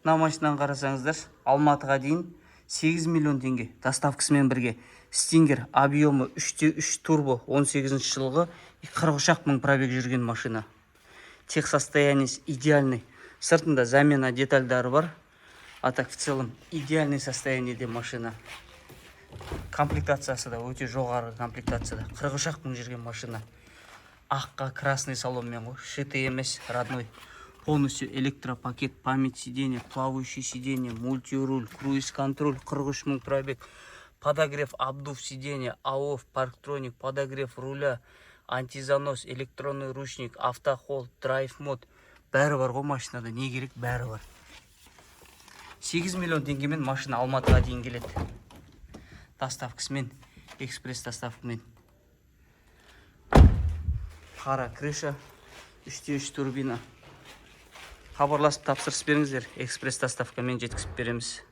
Мына машинаны қарасаңыздар, Алматыға дейін 8 миллион теңге доставкасымен бірге. Стингер объемы 3/3 турбо 18 жылғы 43 мың пробег жүрген машина. Тех состояние идеальный. Сыртында замена детальдары бар. А так в целом идеальный состояниеде машина. Комплектациясы да өте жоғары комплектацияда. 43 мың жүрген машина. Аққа красный салонмен ғой, шитый емес, родной. Полностью электропакет, память сиденья, плавающее сиденье, мультируль, круиз-контроль, 43 мың пробег, подогрев, обдув сиденья, АОФ, парктроник, подогрев руля, антизанос, электронный ручник, автохолд, драйв мод. Бәрі бар ғой машинада, не керек, бәрі бар. 8 миллион теңгемен машина Алматыға дейін келеді. Доставкасымен, экспресс доставкамен. Қара крыша, 3/3 турбина. Хабарласып тапсырыс беріңіздер, экспресс доставкамен жеткізіп береміз.